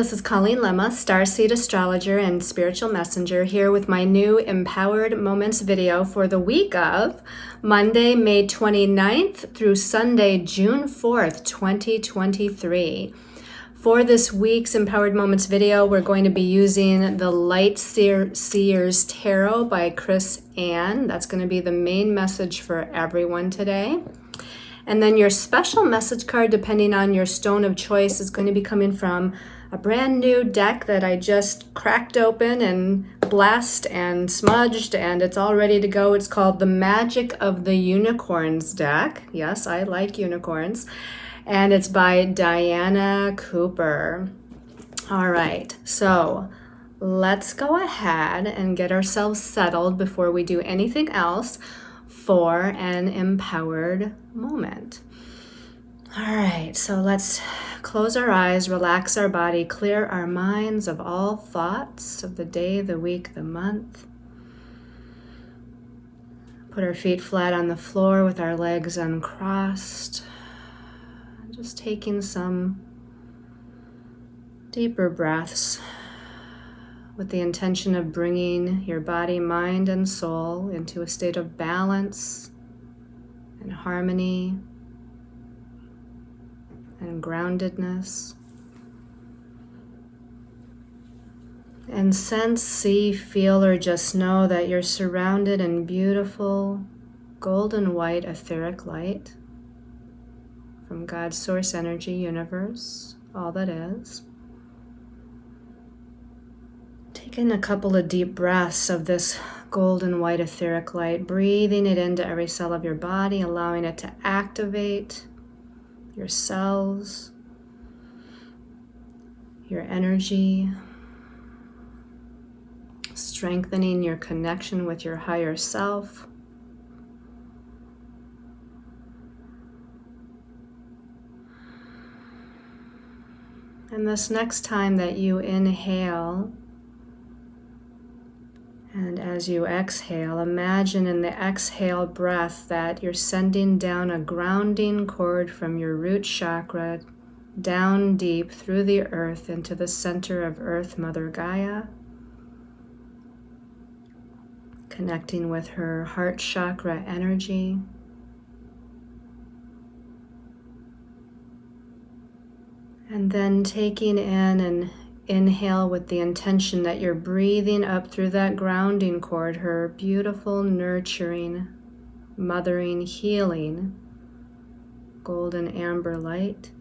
this is Colleen Lemma, Starseed Astrologer and Spiritual Messenger, here with my new Empowered Moments video for the week of Monday, May 29th through Sunday, June 4th, 2023. For this week's Empowered Moments video, we're going to be using the Light Seers Tarot by Chris Ann. That's going to be the main message for everyone today. And then your special message card, depending on your stone of choice, is going to be coming from a brand new deck that I just cracked open and blessed and smudged, and it's all ready to go. It's called the Magic of the Unicorns deck. Yes, I like unicorns. And it's by Diana Cooper. All right, so let's go ahead and get ourselves settled before we do anything else for an empowered moment. All right, so let's close our eyes, relax our body, clear our minds of all thoughts of the day, the week, the month. Put our feet flat on the floor with our legs uncrossed. Just taking some deeper breaths with the intention of bringing your body, mind, and soul into a state of balance and harmony and groundedness. And sense, see, feel, or just know that you're surrounded in beautiful golden white etheric light from God's source energy universe, all that is. Take in a couple of deep breaths of this golden white etheric light, breathing it into every cell of your body, allowing it to activate your cells, your energy, strengthening your connection with your higher self. And this next time that you inhale, and as you exhale, imagine in the exhale breath that you're sending down a grounding cord from your root chakra down deep through the earth into the center of Earth Mother Gaia, connecting with her heart chakra energy. And then taking in an inhale with the intention that you're breathing up through that grounding cord, her beautiful, nurturing, mothering, healing, golden amber light.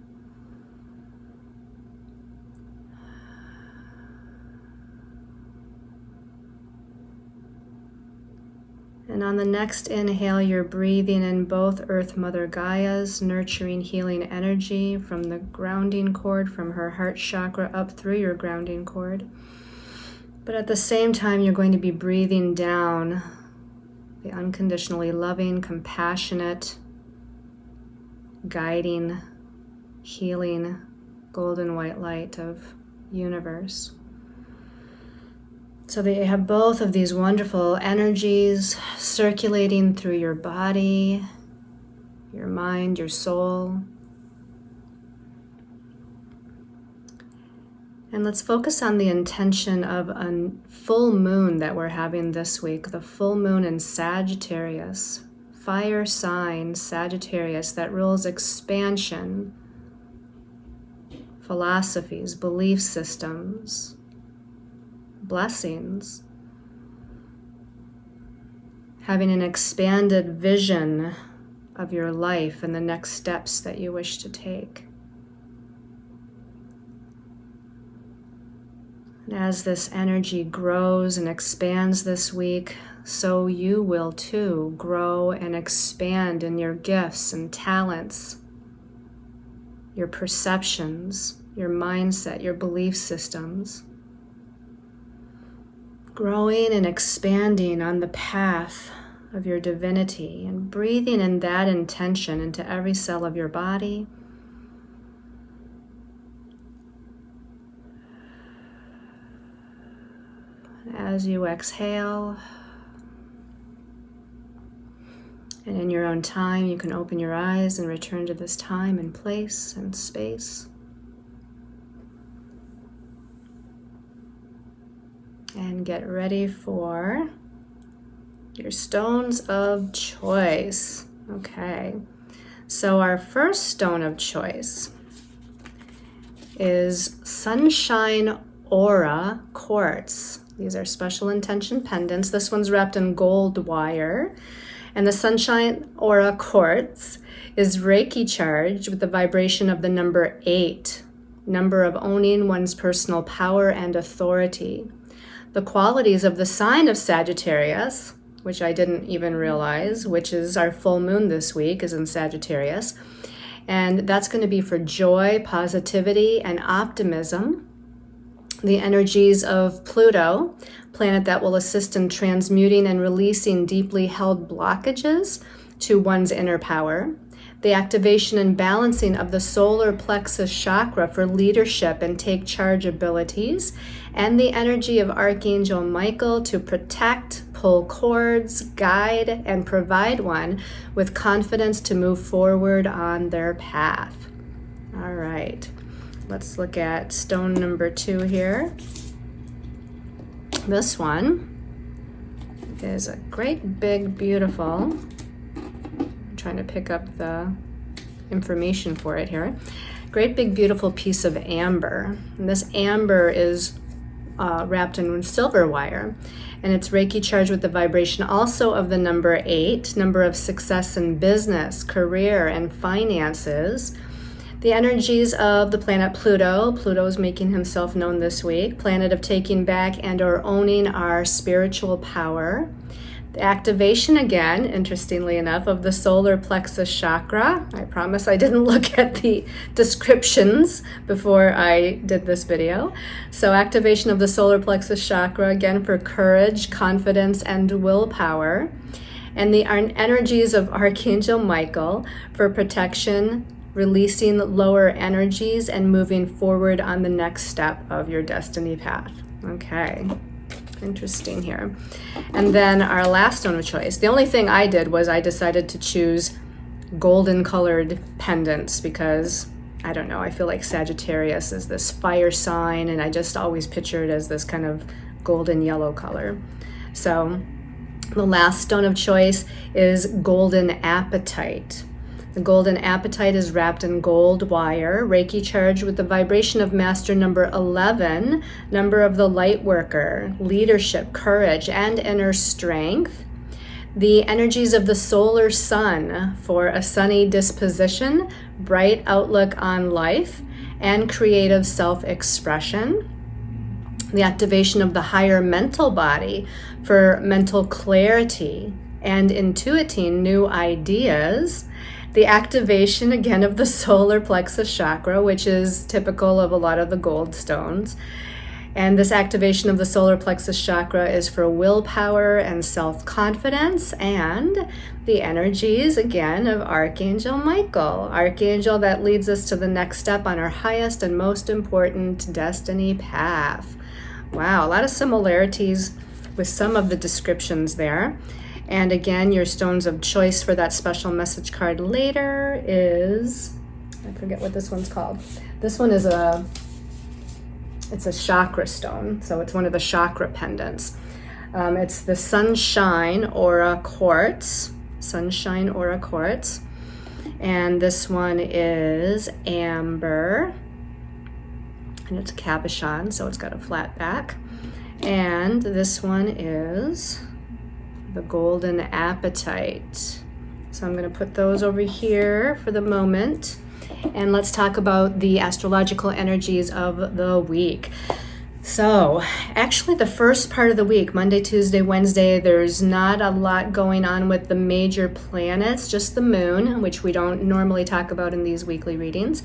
And on the next inhale, you're breathing in both Earth Mother Gaia's nurturing, healing energy from the grounding cord, from her heart chakra up through your grounding cord. But at the same time, you're going to be breathing down the unconditionally loving, compassionate, guiding, healing, golden white light of universe. So that you have both of these wonderful energies circulating through your body, your mind, your soul. And let's focus on the intention of a full moon that we're having this week, the full moon in Sagittarius, fire sign Sagittarius, that rules expansion, philosophies, belief systems, blessings, having an expanded vision of your life and the next steps that you wish to take. And as this energy grows and expands this week, so you will too grow and expand in your gifts and talents, your perceptions, your mindset, your belief systems. Growing and expanding on the path of your divinity and breathing in that intention into every cell of your body. As you exhale, and in your own time, you can open your eyes and return to this time and place and space. and get ready for your stones of choice. Okay, so our first stone of choice is Sunshine Aura Quartz. These are special intention pendants. This one's wrapped in gold wire. And the Sunshine Aura Quartz is Reiki charged with the vibration of the number 8, number of owning one's personal power and authority. The qualities of the sign of Sagittarius, which I didn't even realize, which is our full moon this week, is in Sagittarius. And that's going to be for joy, positivity, and optimism. The energies of Pluto, planet that will assist in transmuting and releasing deeply held blockages to one's inner power. The activation and balancing of the solar plexus chakra for leadership and take charge abilities. And the energy of Archangel Michael to protect, pull cords, guide, and provide one with confidence to move forward on their path. All right, let's look at stone number 2 here. This one is a great, big, beautiful, I'm trying to pick up the information for it here. Great, big, beautiful piece of amber. And this amber is wrapped in silver wire. And it's Reiki charged with the vibration also of the number 8, number of success in business, career, and finances. The energies of the planet Pluto. Pluto is making himself known this week. Planet of taking back and or owning our spiritual power. The activation again, interestingly enough, of the solar plexus chakra. I promise I didn't look at the descriptions before I did this video. So activation of the solar plexus chakra, again for courage, confidence, and willpower. And the energies of Archangel Michael for protection, releasing lower energies, and moving forward on the next step of your destiny path. Okay. Interesting here. And then our last stone of choice. The only thing I did was I decided to choose golden colored pendants because, I don't know, I feel like Sagittarius is this fire sign and I just always picture it as this kind of golden yellow color. So the last stone of choice is golden apatite. The golden apatite is wrapped in gold wire, Reiki charged with the vibration of master number 11, number of the light worker, leadership, courage, and inner strength. The energies of the solar sun for a sunny disposition, bright outlook on life, and creative self-expression. The activation of the higher mental body for mental clarity and intuiting new ideas. The activation, again, of the solar plexus chakra, which is typical of a lot of the gold stones. And this activation of the solar plexus chakra is for willpower and self-confidence. And the energies, again, of Archangel Michael, Archangel that leads us to the next step on our highest and most important destiny path. Wow, a lot of similarities with some of the descriptions there. And again, your stones of choice for that special message card later is, I forget what this one's called. This one is it's a chakra stone. So it's one of the chakra pendants. It's the Sunshine Aura Quartz. Sunshine Aura Quartz. And this one is amber. And it's a cabochon, so it's got a flat back. And this one is the golden apatite. So I'm going to put those over here for the moment. And let's talk about the astrological energies of the week. So actually the first part of the week, Monday, Tuesday, Wednesday, there's not a lot going on with the major planets, just the moon, which we don't normally talk about in these weekly readings.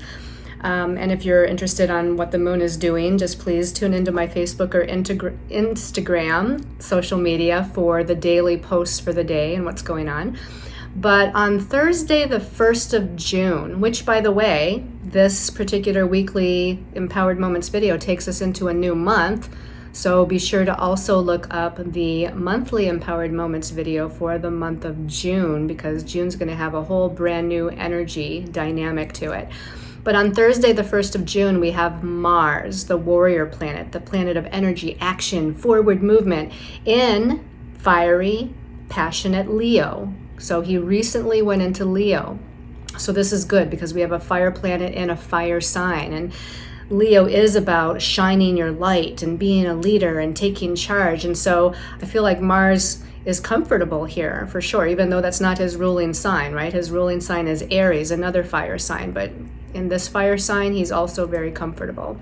And if you're interested on what the moon is doing, just please tune into my Facebook or Instagram social media for the daily posts for the day and what's going on. But on Thursday, the 1st of June, which, by the way, this particular weekly Empowered Moments video takes us into a new month. So be sure to also look up the monthly Empowered Moments video for the month of June, because June's going to have a whole brand new energy dynamic to it. But on Thursday, the 1st of June, we have Mars, the warrior planet, the planet of energy, action, forward movement, in fiery, passionate Leo. So he recently went into Leo. So this is good because we have a fire planet in a fire sign. And Leo is about shining your light and being a leader and taking charge. And so I feel like Mars is comfortable here for sure, even though that's not his ruling sign, right? His ruling sign is Aries, another fire sign. But in this fire sign, he's also very comfortable.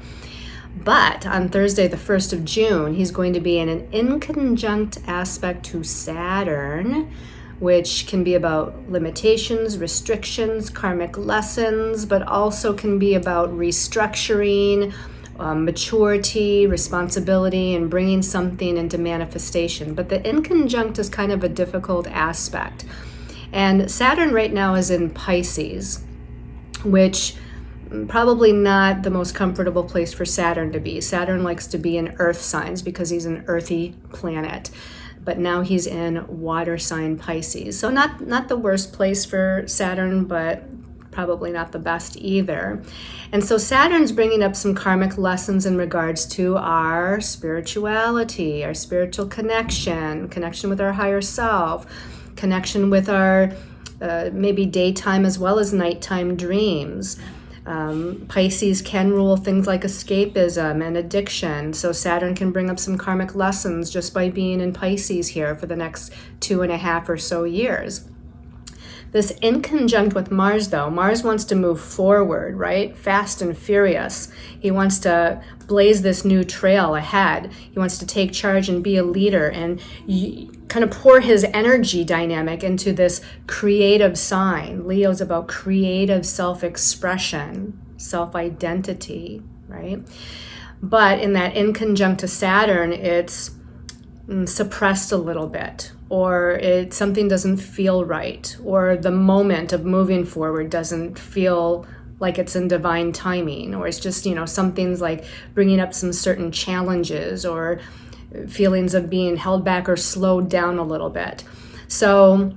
But on Thursday, the 1st of June, he's going to be in an inconjunct aspect to Saturn, which can be about limitations, restrictions, karmic lessons, but also can be about restructuring, maturity, responsibility, and bringing something into manifestation. But the inconjunct is kind of a difficult aspect. And Saturn right now is in Pisces, which probably not the most comfortable place for Saturn to be. Saturn likes to be in earth signs because he's an earthy planet. But now he's in water sign Pisces. So not the worst place for Saturn, but probably not the best either. And so Saturn's bringing up some karmic lessons in regards to our spirituality, our spiritual connection with our higher self, connection with our maybe daytime as well as nighttime dreams. Pisces can rule things like escapism and addiction. So Saturn can bring up some karmic lessons just by being in Pisces here for the next 2.5 or so years. This inconjunct with Mars, though, Mars wants to move forward, right? Fast and furious. He wants to blaze this new trail ahead. He wants to take charge and be a leader and kind of pour his energy dynamic into this creative sign. Leo's about creative self-expression, self-identity, right? But in that inconjunct to Saturn, it's suppressed a little bit, or something doesn't feel right, or the moment of moving forward doesn't feel like it's in divine timing, or it's just, something's like bringing up some certain challenges or feelings of being held back or slowed down a little bit. So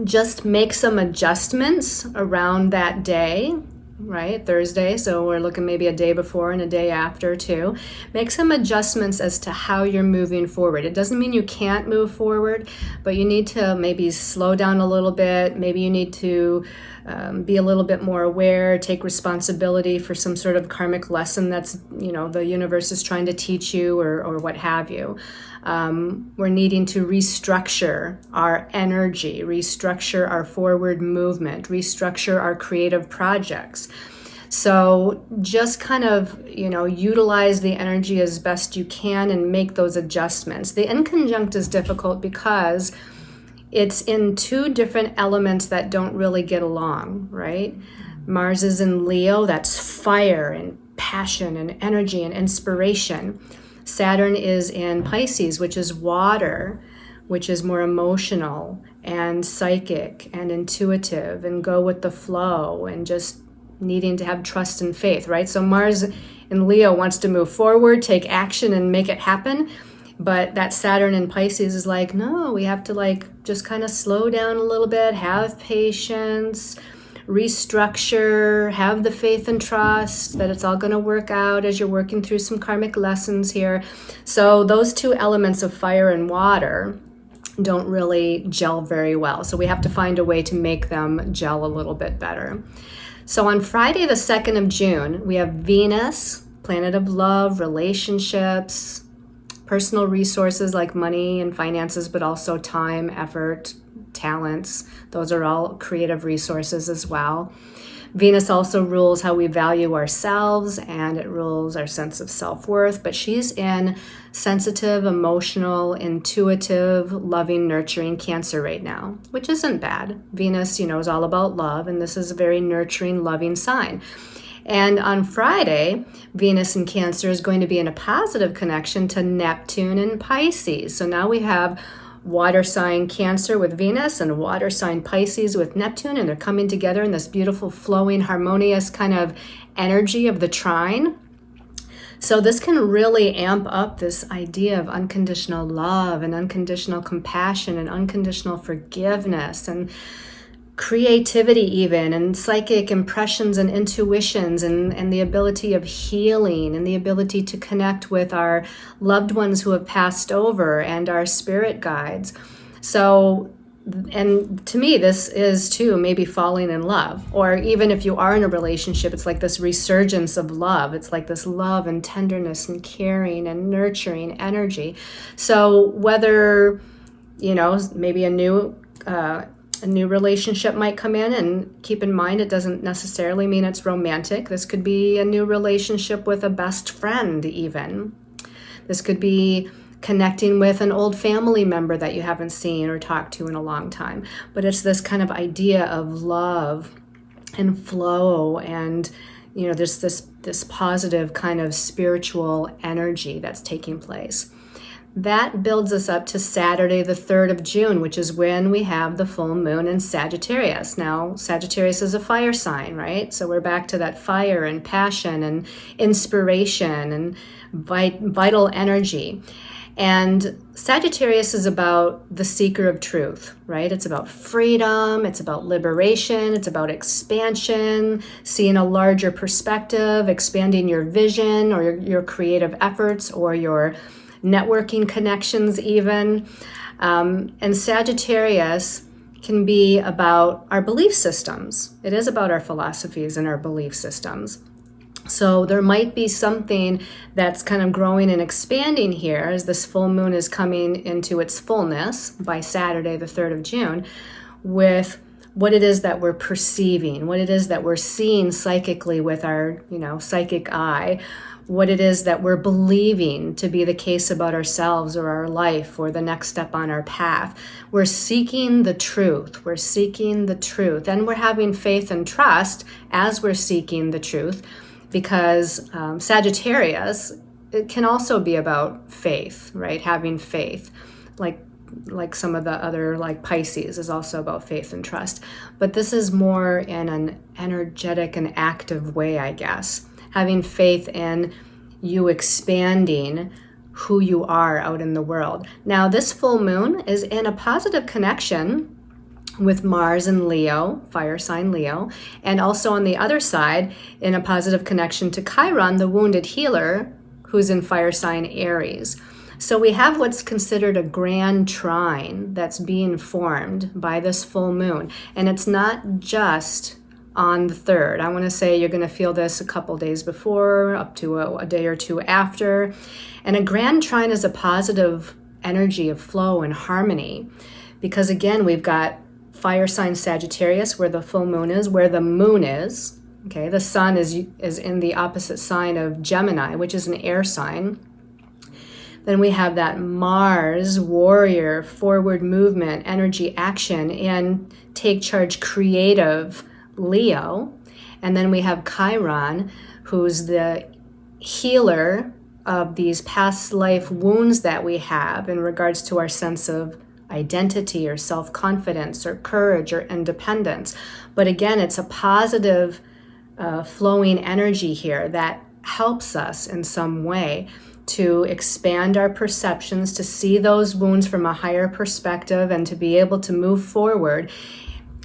just make some adjustments around that day, right? Thursday. So we're looking maybe a day before and a day after too. Make some adjustments as to how you're moving forward. It doesn't mean you can't move forward, but you need to maybe slow down a little bit. Maybe you need to be a little bit more aware, take responsibility for some sort of karmic lesson that's, the universe is trying to teach you or what have you. We're needing to restructure our energy, restructure our forward movement, restructure our creative projects. So just kind of, utilize the energy as best you can and make those adjustments. The inconjunct is difficult because it's in two different elements that don't really get along, right? Mars is in Leo, that's fire and passion and energy and inspiration. Saturn is in Pisces, which is water, which is more emotional and psychic and intuitive and go with the flow and just needing to have trust and faith, right? So Mars in Leo wants to move forward, take action and make it happen. But that Saturn in Pisces is like, no, we have to just kind of slow down a little bit, have patience, restructure, have the faith and trust that it's all going to work out as you're working through some karmic lessons here. So those two elements of fire and water don't really gel very well. So we have to find a way to make them gel a little bit better. So on Friday, the 2nd of June, we have Venus, planet of love, relationships, personal resources like money and finances, but also time, effort, talents. Those are all creative resources as well. Venus also rules how we value ourselves, and it rules our sense of self-worth, but she's in sensitive, emotional, intuitive, loving, nurturing Cancer right now, which isn't bad. Venus, is all about love, and this is a very nurturing, loving sign. And on Friday, Venus in Cancer is going to be in a positive connection to Neptune in Pisces. So now we have water sign Cancer with Venus and water sign Pisces with Neptune, and they're coming together in this beautiful, flowing, harmonious kind of energy of the trine. So this can really amp up this idea of unconditional love and unconditional compassion and unconditional forgiveness and creativity even, and psychic impressions and intuitions, and the ability of healing, and the ability to connect with our loved ones who have passed over and our spirit guides. So, and to me, this is too maybe falling in love, or even if you are in a relationship, it's like this resurgence of love. It's like this love and tenderness and caring and nurturing energy. So whether, maybe a new relationship might come in, and keep in mind, it doesn't necessarily mean it's romantic. This could be a new relationship with a best friend even. This could be connecting with an old family member that you haven't seen or talked to in a long time. But it's this kind of idea of love and flow, and there's this positive kind of spiritual energy that's taking place. That builds us up to Saturday, the 3rd of June, which is when we have the full moon in Sagittarius. Now, Sagittarius is a fire sign, right? So we're back to that fire and passion and inspiration and vital energy. And Sagittarius is about the seeker of truth, right? It's about freedom, it's about liberation, it's about expansion, seeing a larger perspective, expanding your vision or your creative efforts or your networking connections even. And Sagittarius can be about our belief systems. It is about our philosophies and our belief systems. So there might be something that's kind of growing and expanding here as this full moon is coming into its fullness by Saturday, the 3rd of June, with what it is that we're perceiving, what it is that we're seeing psychically with our, psychic eye, what it is that we're believing to be the case about ourselves or our life or the next step on our path. We're seeking the truth. We're seeking the truth. And we're having faith and trust as we're seeking the truth, because Sagittarius, it can also be about faith, right? Having faith, like some of the other, like Pisces is also about faith and trust. But this is more in an energetic and active way, I guess. Having faith in you expanding who you are out in the world. Now, this full moon is in a positive connection with Mars and Leo, fire sign Leo, and also on the other side, in a positive connection to Chiron, the wounded healer, who's in fire sign Aries. So we have what's considered a grand trine that's being formed by this full moon. And it's not just on the 3rd. I want to say you're going to feel this a couple days before, up to a day or two after. And a grand trine is a positive energy of flow and harmony, because again, we've got fire sign Sagittarius, where the full moon is, where the moon is. Okay, the sun is in the opposite sign of Gemini, which is an air sign. Then we have that Mars, warrior, forward movement, energy, action, and take charge, creative Leo. And then we have Chiron, who's the healer of these past life wounds that we have in regards to our sense of identity or self-confidence or courage or independence. But again, it's a positive flowing energy here that helps us in some way to expand our perceptions, to see those wounds from a higher perspective, and to be able to move forward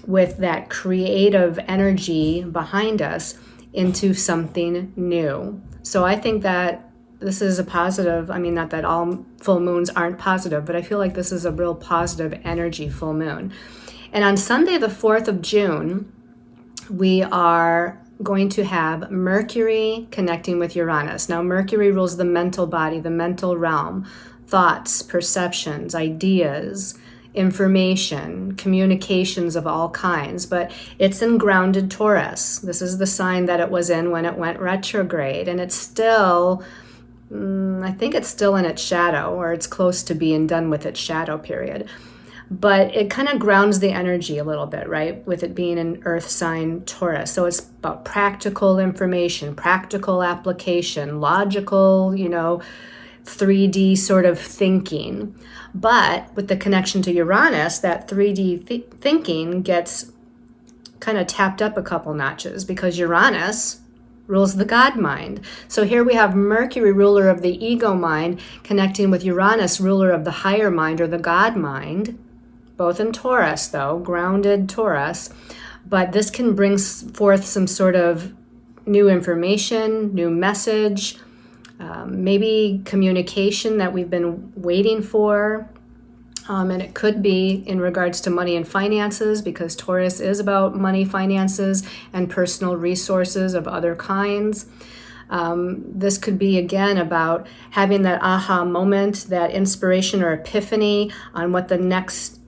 with that creative energy behind us into something new. So I think that this is a positive, not that all full moons aren't positive, but I feel like this is a real positive energy full moon. And on Sunday, the 4th of June, we are going to have Mercury connecting with Uranus. Now, Mercury rules the mental body, the mental realm, thoughts, perceptions, ideas, information, communications of all kinds, but it's in grounded Taurus. This is the sign that it was in when it went retrograde, and it's still, I think it's still in its shadow, or it's close to being done with its shadow period. But it kind of grounds the energy a little bit, right? With it being an earth sign Taurus. So it's about practical information, practical application, logical, 3D sort of thinking. But with the connection to Uranus, that 3D thinking gets kind of tapped up a couple notches, because Uranus rules the God mind. So here we have Mercury, ruler of the ego mind, connecting with Uranus, ruler of the higher mind or the God mind. both in Taurus though, grounded Taurus, but this can bring forth some sort of new information, new message, maybe communication that we've been waiting for. And it could be in regards to money and finances, because Taurus is about money, finances, and personal resources of other kinds. This could be, again, about having that aha moment, that inspiration or epiphany on what the next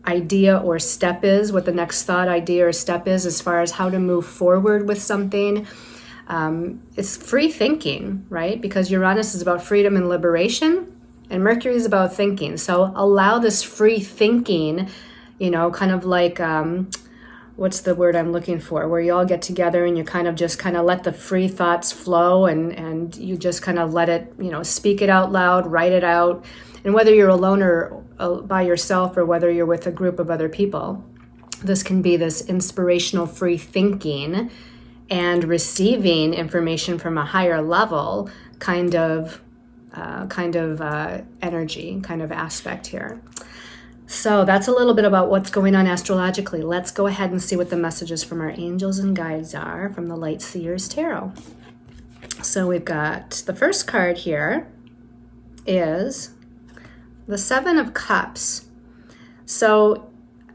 idea or step is, what the next thought, idea, or step is as far as how to move forward with something. It's free thinking, right? Because Uranus is about freedom and liberation, and Mercury is about thinking. So allow this free thinking, kind of like, what's the word I'm looking for? Where you all get together and you kind of let the free thoughts flow, and you just kind of let it, speak it out loud, write it out. And whether you're alone or by yourself, or whether you're with a group of other people, this can be this inspirational free thinking and receiving information from a higher level kind of energy, kind of aspect here. So that's a little bit about what's going on astrologically. Let's go ahead and see what the messages from our angels and guides are from the Light Seers Tarot. So we've got the first card here is the Seven of Cups. So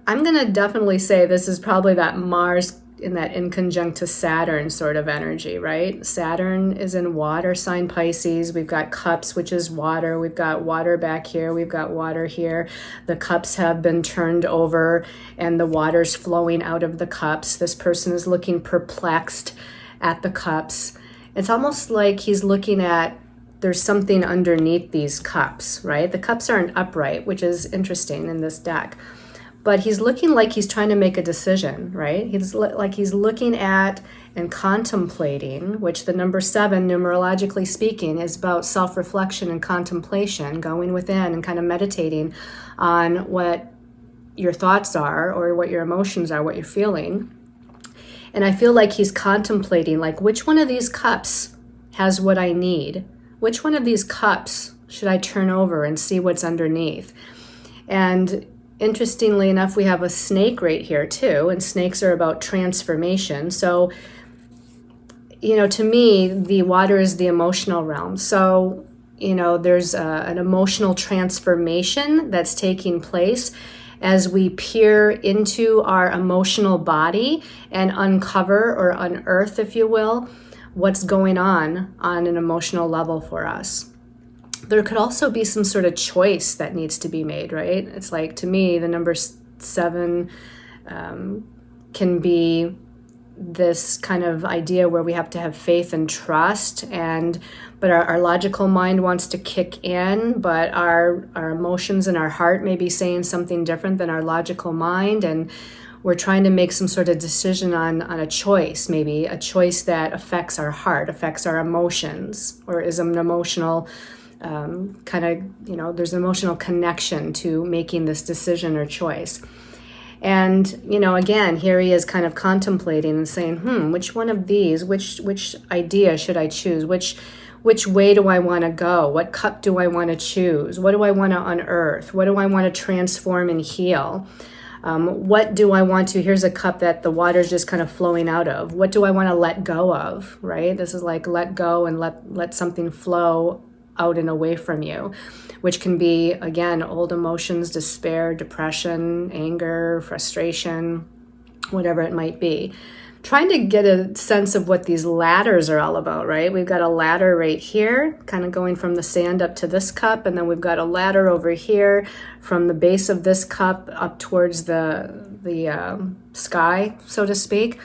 I'm going to definitely say this is probably that Mars in that inconjunct to Saturn sort of energy, right? Saturn is in water sign Pisces. We've got cups, which is water. We've got water back here. We've got water here. The cups have been turned over and the water's flowing out of the cups. This person is looking perplexed at the cups. It's almost like he's looking at, there's something underneath these cups, right? The cups aren't upright, which is interesting in this deck. But he's looking like he's trying to make a decision, right? He's like he's looking at and contemplating, which the number 7, numerologically speaking, is about self-reflection and contemplation, going within and kind of meditating on what your thoughts are or what your emotions are, what you're feeling. And I feel like he's contemplating, like, which one of these cups has what I need? Which one of these cups should I turn over and see what's underneath? And interestingly enough, we have a snake right here too, and snakes are about transformation. So, to me, the water is the emotional realm. So, there's an emotional transformation that's taking place as we peer into our emotional body and uncover or unearth, if you will, what's going on an emotional level for us. There could also be some sort of choice that needs to be made, right? It's like, to me, the number 7 can be this kind of idea where we have to have faith and trust, but our logical mind wants to kick in, but our emotions and our heart may be saying something different than our logical mind, and we're trying to make some sort of decision on a choice, maybe a choice that affects our heart, affects our emotions, or is an emotional there's an emotional connection to making this decision or choice. And, again, here he is kind of contemplating and saying, which one of these, which idea should I choose? Which way do I want to go? What cup do I want to choose? What do I want to unearth? What do I want to transform and heal? What do I want to, here's a cup that the water's just kind of flowing out of. What do I want to let go of, right? This is like let go and let something flow out and away from you, which can be, again, old emotions, despair, depression, anger, frustration, whatever it might be. Trying to get a sense of what these ladders are all about, right? We've got a ladder right here, kind of going from the sand up to this cup, and then we've got a ladder over here from the base of this cup up towards the sky, so to speak.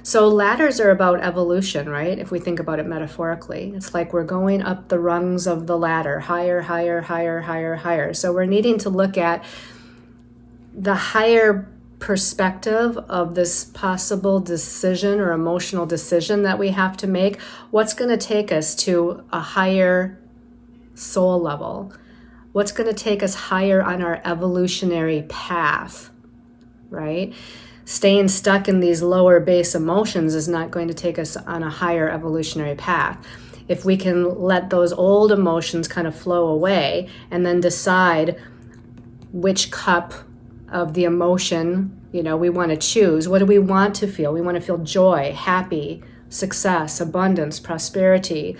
So ladders are about evolution, right? If we think about it metaphorically, it's like we're going up the rungs of the ladder, higher, higher, higher, higher, higher. So we're needing to look at the higher perspective of this possible decision or emotional decision that we have to make. What's going to take us to a higher soul level? What's going to take us higher on our evolutionary path, right? Staying stuck in these lower base emotions is not going to take us on a higher evolutionary path. If we can let those old emotions kind of flow away and then decide which cup of the emotion. You know, we want to choose. What do we want to feel? We want to feel joy, happy, success, abundance, prosperity,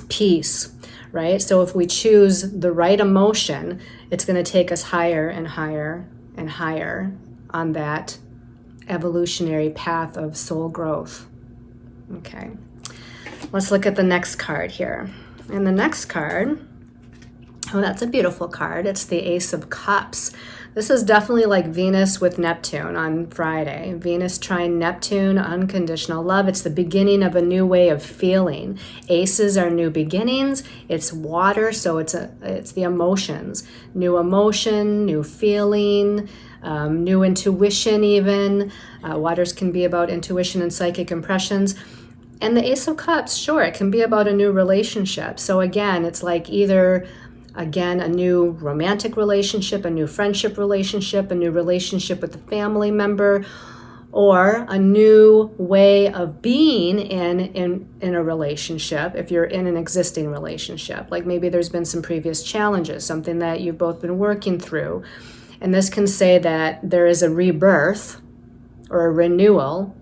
peace, right? So if we choose the right emotion, it's going to take us higher and higher and higher on that evolutionary path of soul growth. Okay, let's look at the next card here. And the next card, oh, that's a beautiful card. It's the Ace of Cups. This is definitely like Venus with Neptune on Friday. Venus trine Neptune, unconditional love. It's the beginning of a new way of feeling. Aces are new beginnings. It's water, so it's the emotions. New emotion, new feeling, new intuition even. Waters can be about intuition and psychic impressions. And the Ace of Cups, sure, it can be about a new relationship. So again, it's like either, again, a new romantic relationship, a new friendship relationship, a new relationship with a family member, or a new way of being in a relationship if you're in an existing relationship. Like maybe there's been some previous challenges, something that you've both been working through. And this can say that there is a rebirth or a renewal,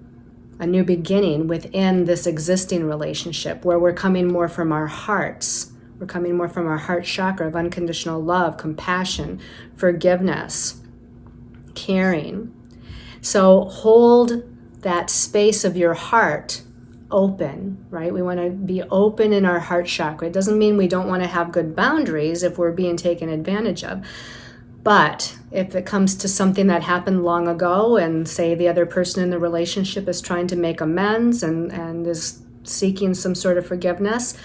a new beginning within this existing relationship where we're coming more from our hearts. We're coming more from our heart chakra of unconditional love, compassion, forgiveness, caring. So hold that space of your heart open, right? We want to be open in our heart chakra. It doesn't mean we don't want to have good boundaries if we're being taken advantage of. But if it comes to something that happened long ago and say the other person in the relationship is trying to make amends and is seeking some sort of forgiveness,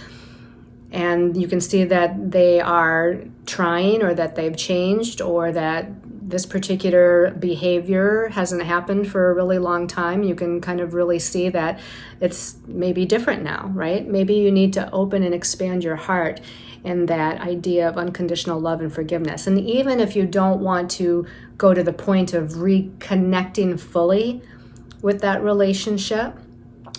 and you can see that they are trying or that they've changed or that this particular behavior hasn't happened for a really long time, you can kind of really see that it's maybe different now, right? Maybe you need to open and expand your heart in that idea of unconditional love and forgiveness. And even if you don't want to go to the point of reconnecting fully with that relationship,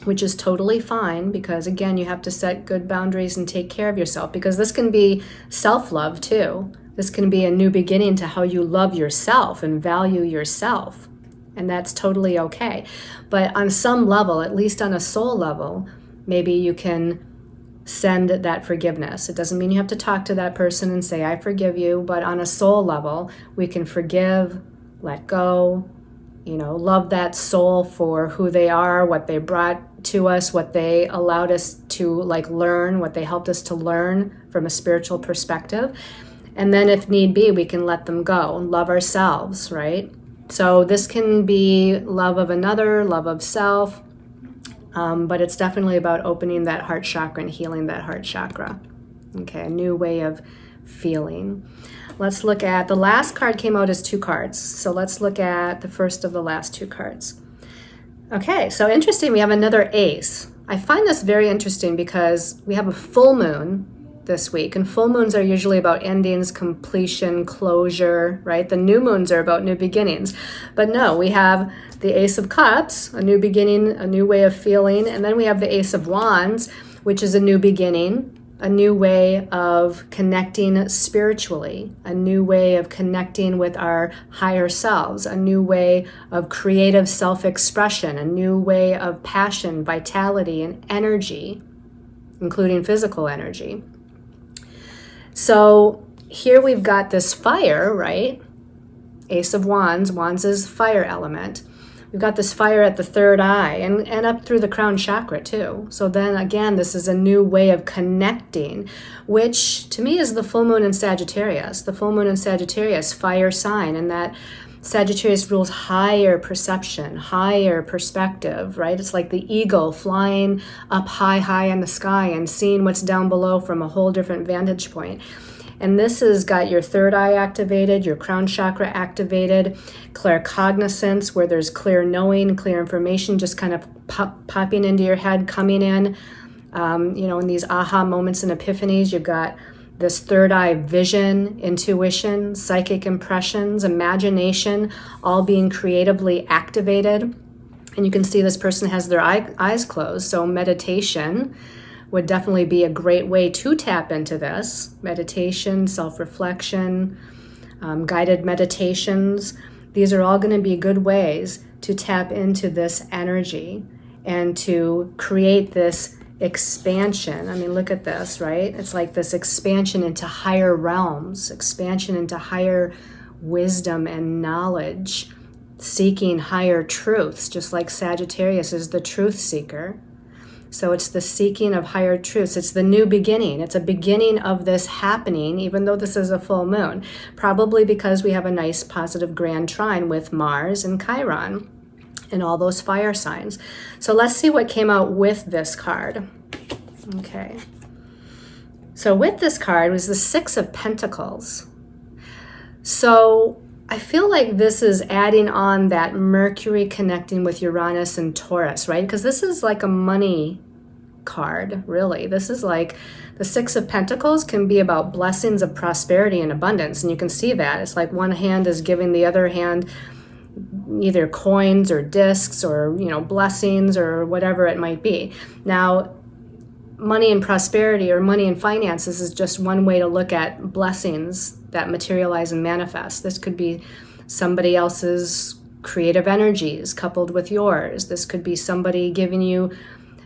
which is totally fine, because again, you have to set good boundaries and take care of yourself, because this can be self-love too. This can be a new beginning to how you love yourself and value yourself. And that's totally okay. But on some level, at least on a soul level, maybe you can send that forgiveness. It doesn't mean you have to talk to that person and say, I forgive you, but on a soul level, we can forgive, let go, love that soul for who they are, what they brought to us, what they allowed us to learn, what they helped us to learn from a spiritual perspective. And then if need be, we can let them go and love ourselves, right? So this can be love of another, love of self, but it's definitely about opening that heart chakra and healing that heart chakra. Okay, a new way of feeling. Let's look at, the last card came out as 2 cards. So let's look at the first of the last 2 cards. Okay, so interesting, we have another ace. I find this very interesting because we have a full moon this week, and full moons are usually about endings, completion, closure, right? The new moons are about new beginnings. But no, we have the Ace of Cups, a new beginning, a new way of feeling, and then we have the Ace of Wands, which is a new beginning, a new way of connecting spiritually, a new way of connecting with our higher selves, a new way of creative self-expression, a new way of passion, vitality, and energy, including physical energy. So here we've got this fire, right? Ace of Wands. Wands is fire element. We've got this fire at the third eye and up through the crown chakra too. So then again, this is a new way of connecting, which to me is the full moon in Sagittarius. The full moon in Sagittarius, fire sign, and that Sagittarius rules higher perception, higher perspective, right? It's like the eagle flying up high in the sky and seeing what's down below from a whole different vantage point. And this has got your third eye activated, your crown chakra activated, claircognizance, where there's clear knowing, clear information just kind of popping into your head, coming in. In these aha moments and epiphanies, you've got this third eye vision, intuition, psychic impressions, imagination, all being creatively activated. And you can see this person has their eyes closed. So meditation would definitely be a great way to tap into this. Meditation, self-reflection, guided meditations. These are all going to be good ways to tap into this energy and to create this expansion. I mean, look at this, right? It's like this expansion into higher realms, expansion into higher wisdom and knowledge, seeking higher truths, just like Sagittarius is the truth seeker. So it's the seeking of higher truths. It's the new beginning. It's a beginning of this happening, even though this is a full moon, probably because we have a nice positive grand trine with Mars and Chiron and all those fire signs. So let's see what came out with this card. Okay. So with this card was the Six of Pentacles. So I feel like this is adding on that Mercury connecting with Uranus and Taurus, right? Because this is like a money card, really. This is like the Six of Pentacles can be about blessings of prosperity and abundance. And you can see that. It's like one hand is giving the other hand either coins or discs or, you know, blessings or whatever it might be. Now, money and prosperity or money and finances is just one way to look at blessings that materialize and manifest. This could be somebody else's creative energies coupled with yours. This could be somebody giving you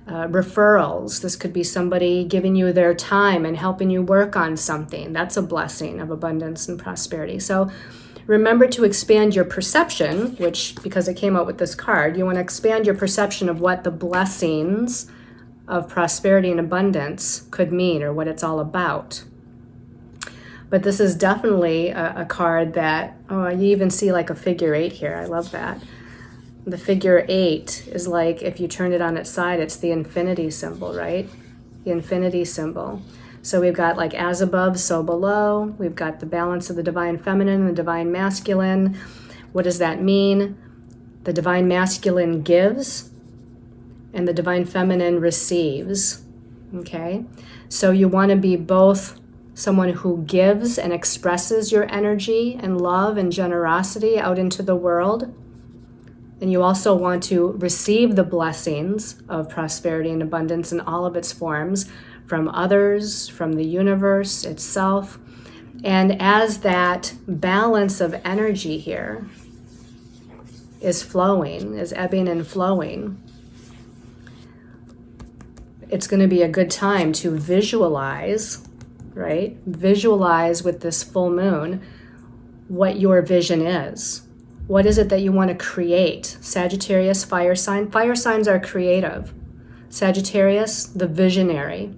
referrals. This could be somebody giving you their time and helping you work on something. That's a blessing of abundance and prosperity. So remember to expand your perception, which, because it came out with this card, you want to expand your perception of what the blessings of prosperity and abundance could mean or what it's all about. But this is definitely a card that, oh, you even see like a figure 8 here. I love that. The figure 8 is like, if you turn it on its side, it's the infinity symbol, right? The infinity symbol. So we've got like as above, so below. We've got the balance of the divine feminine and the divine masculine. What does that mean? The divine masculine gives and the divine feminine receives. Okay? So you want to be both someone who gives and expresses your energy and love and generosity out into the world. And you also want to receive the blessings of prosperity and abundance in all of its forms from others, from the universe itself. And as that balance of energy here is flowing, is ebbing and flowing, it's going to be a good time to visualize, right? Visualize with this full moon what your vision is. What is it that you want to create? Sagittarius, fire sign. Fire signs are creative. Sagittarius, the visionary.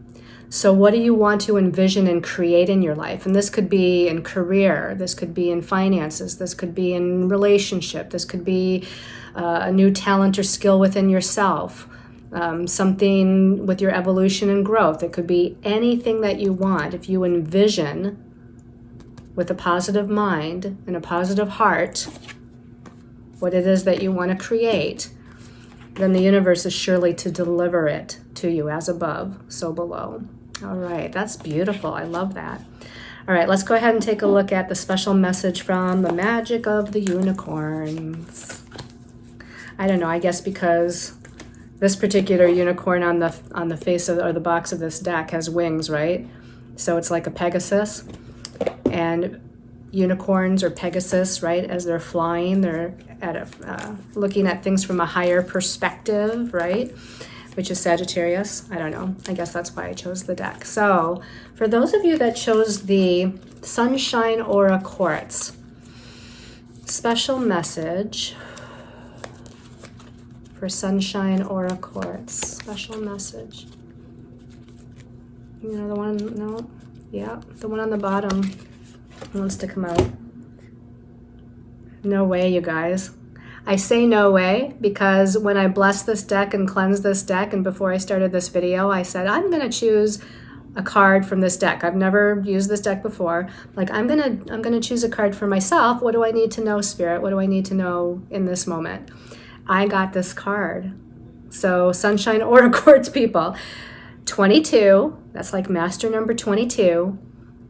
So what do you want to envision and create in your life? And this could be in career. This could be in finances. This could be in relationship. This could be a new talent or skill within yourself. Something with your evolution and growth. It could be anything that you want. If you envision with a positive mind and a positive heart what it is that you want to create, then the universe is surely to deliver it to you as above, so below. All right, that's beautiful. I love that. All right, let's go ahead and take a look at the special message from the magic of the unicorns. I don't know, I guess because this particular unicorn on the face of or the box of this deck has wings, right? So it's like a Pegasus. And unicorns or Pegasus, right, as they're flying, they're looking at things from a higher perspective, right, which is Sagittarius. I don't know. I guess that's why I chose the deck. So for those of you that chose the Sunshine Aura Quartz, special message for Sunshine Aura Quartz, special message. You know the one, no? Yeah, the one on the bottom wants to come out. No way, you guys. I say no way because when I blessed this deck and cleansed this deck, and before I started this video, I said, I'm going to choose a card from this deck. I've never used this deck before. Like, I'm gonna choose a card for myself. What do I need to know, Spirit? What do I need to know in this moment? I got this card. So Sunshine Aura Quartz people, 22, that's like master number 22,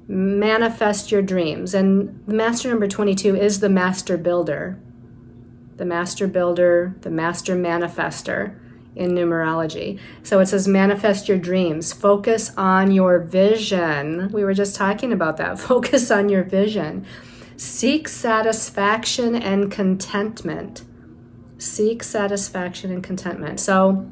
manifest your dreams. And the master number 22 is the master builder. The master builder, the master manifester in numerology. So it says manifest your dreams. Focus on your vision. We were just talking about that. Focus on your vision. Seek satisfaction and contentment. Seek satisfaction and contentment. So,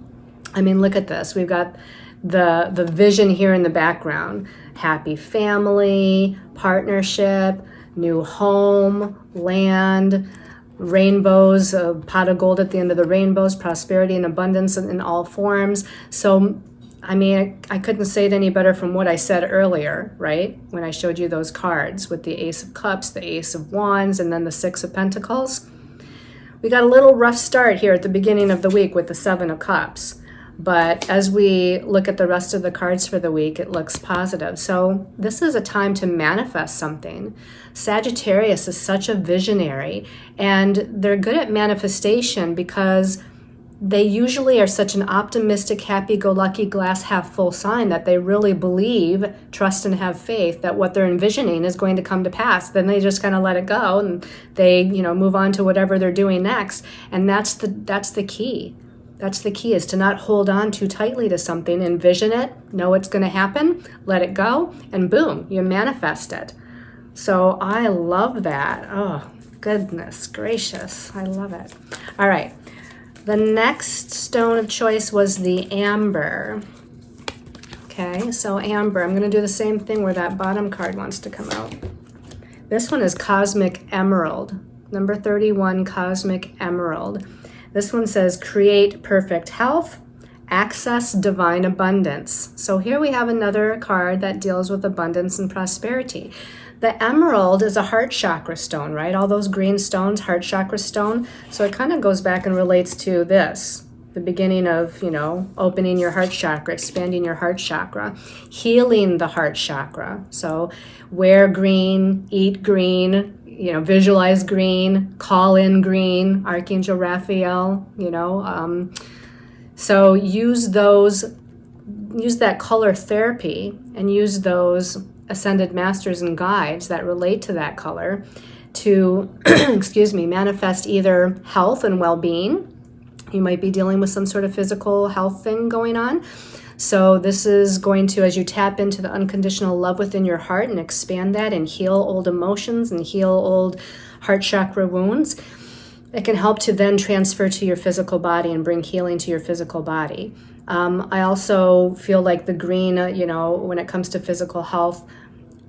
I mean, look at this. We've got the vision here in the background. Happy family, partnership, new home, land, rainbows, a pot of gold at the end of the rainbows, prosperity and abundance in all forms. So, I mean, I couldn't say it any better from what I said earlier, right? When I showed you those cards with the Ace of Cups, the Ace of Wands, and then the Six of Pentacles. We got a little rough start here at the beginning of the week with the Seven of Cups. But as we look at the rest of the cards for the week, it looks positive. So this is a time to manifest something. Sagittarius is such a visionary, and they're good at manifestation because they usually are such an optimistic, happy-go-lucky, glass-half-full sign that they really believe, trust, and have faith that what they're envisioning is going to come to pass. Then they just kind of let it go, and they, move on to whatever they're doing next. And that's the key. That's the key, is to not hold on too tightly to something. Envision it, know it's going to happen, let it go, and boom, you manifest it. So I love that. Oh, goodness gracious. I love it. All right. The next stone of choice was the amber. Okay, so amber. I'm going to do the same thing where that bottom card wants to come out. This one is Cosmic Emerald. Number 31, Cosmic Emerald. This one says, create perfect health, access divine abundance. So here we have another card that deals with abundance and prosperity. The emerald is a heart chakra stone, right? All those green stones, heart chakra stone. So it kind of goes back and relates to this, the beginning of, opening your heart chakra, expanding your heart chakra, healing the heart chakra. So wear green, eat green, visualize green, call in green, Archangel Raphael, So use that color therapy and use those ascended masters and guides that relate to that color to, manifest either health and well-being. You might be dealing with some sort of physical health thing going on. So this is going to, as you tap into the unconditional love within your heart and expand that and heal old emotions and heal old heart chakra wounds, it can help to then transfer to your physical body and bring healing to your physical body. I also feel like the green, when it comes to physical health,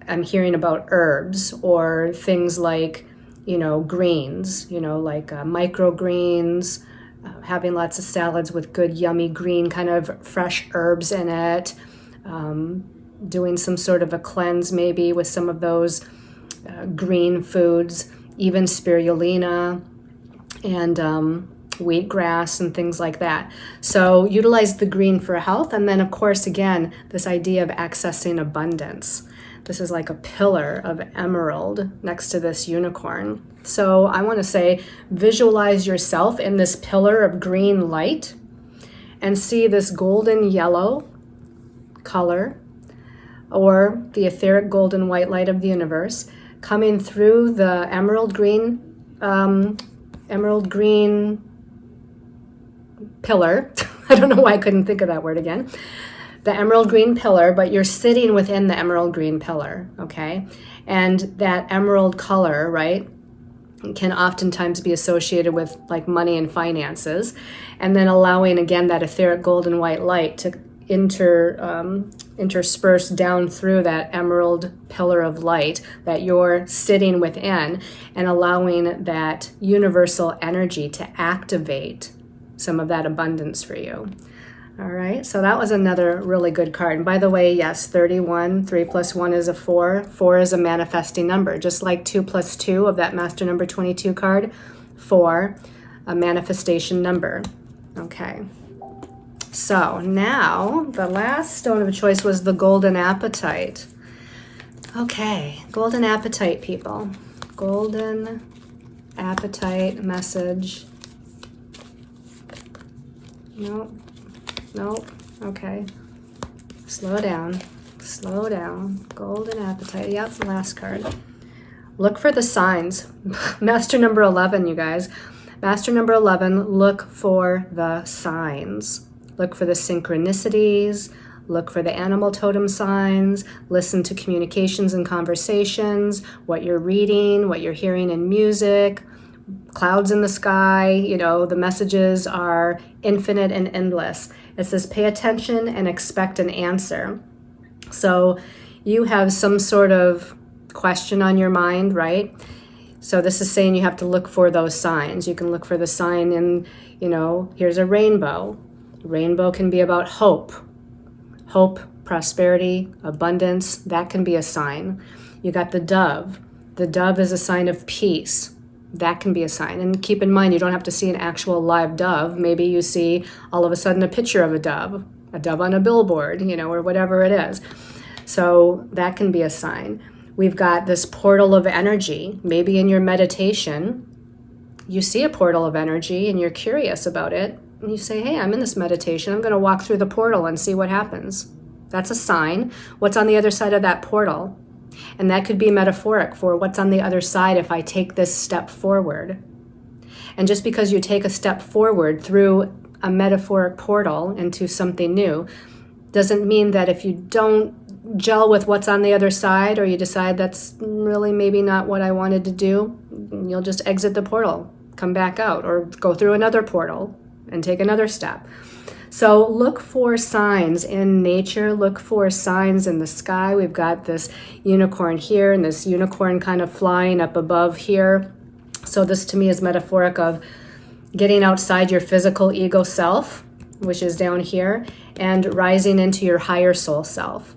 I'm hearing about herbs or things like, greens, like microgreens, having lots of salads with good, yummy, green kind of fresh herbs in it, doing some sort of a cleanse maybe with some of those green foods, even spirulina and wheatgrass and things like that. So utilize the green for health. And then, of course, again, this idea of accessing abundance. This is like a pillar of emerald next to this unicorn. So I want to say, visualize yourself in this pillar of green light and see this golden yellow color, or the etheric golden white light of the universe, coming through the emerald green pillar. I don't know why I couldn't think of that word again. The emerald green pillar, but you're sitting within the emerald green pillar, okay? And that emerald color, right, can oftentimes be associated with like money and finances, and then allowing, again, that etheric golden white light to intersperse down through that emerald pillar of light that you're sitting within, and allowing that universal energy to activate some of that abundance for you. All right, so that was another really good card. And by the way, yes, 31, 3 plus 1 is a 4. 4 is a manifesting number, just like 2 plus 2 of that Master Number 22 card. 4, a manifestation number. Okay, so now the last stone of choice was the Golden Apatite. Okay, Golden Apatite, people. Golden Apatite message. Nope. Okay. Slow down. Golden Apatite. Yep, last card. Look for the signs. Master number 11, you guys. Master number 11, look for the signs. Look for the synchronicities. look for the animal totem signs, listen to communications and conversations, what you're reading, what you're hearing in music, clouds in the sky. You know, the messages are infinite and endless. It says pay attention and expect an answer. So you have some sort of question on your mind, right? So this is saying you have to look for those signs. You can look for the sign in, you know, here's a rainbow. Rainbow can be about hope. Hope, prosperity, abundance, that can be a sign. You got the dove. The dove is a sign of peace. That can be a sign. And keep in mind, you don't have to see an actual live dove. Maybe you see all of a sudden a picture of a dove on a billboard, you know, or whatever it is. So that can be a sign. We've got this portal of energy. Maybe in your meditation, you see a portal of energy and you're curious about it. And you say, hey, I'm in this meditation. I'm going to walk through the portal and see what happens. That's a sign. What's on the other side of that portal? And that could be metaphoric for what's on the other side if I take this step forward. And just because you take a step forward through a metaphoric portal into something new doesn't mean that if you don't gel with what's on the other side, or you decide that's really maybe not what I wanted to do, you'll just exit the portal, come back out, or go through another portal and take another step. So look for signs in nature, look for signs in the sky. We've got this unicorn here and this unicorn kind of flying up above here. So this to me is metaphoric of getting outside your physical ego self, which is down here, and rising into your higher soul self.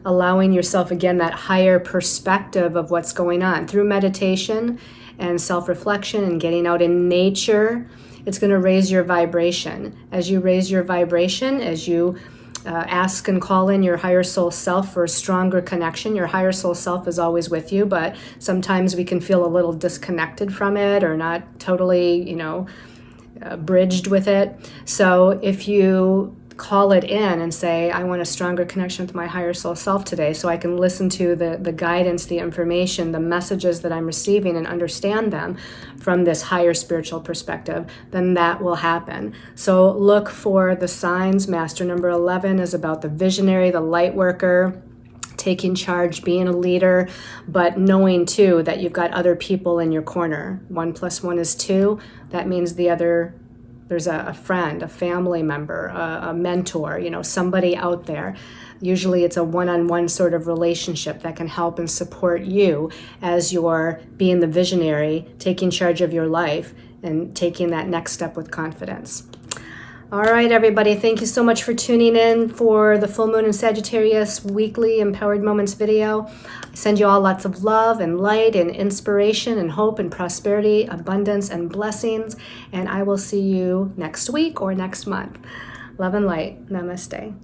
Allowing yourself, again, that higher perspective of what's going on through meditation and self-reflection and getting out in nature. It's going to raise your vibration. As you raise your vibration, as you ask and call in your higher soul self for a stronger connection. Your higher soul self is always with you, but sometimes we can feel a little disconnected from it or not totally, bridged with it. So if you call it in and say, I want a stronger connection with my higher soul self today so I can listen to the guidance, the information, the messages that I'm receiving and understand them from this higher spiritual perspective, then that will happen. So look for the signs. Master number 11 is about the visionary, the light worker, taking charge, being a leader, but knowing too that you've got other people in your corner. 1 + 1 is 2. That means there's a friend, a family member, a mentor, somebody out there. Usually it's a one-on-one sort of relationship that can help and support you as you're being the visionary, taking charge of your life and taking that next step with confidence. All right, everybody, thank you so much for tuning in for the Full Moon in Sagittarius weekly Empowered Moments video. I send you all lots of love and light and inspiration and hope and prosperity, abundance and blessings, and I will see you next week or next month. Love and light. Namaste.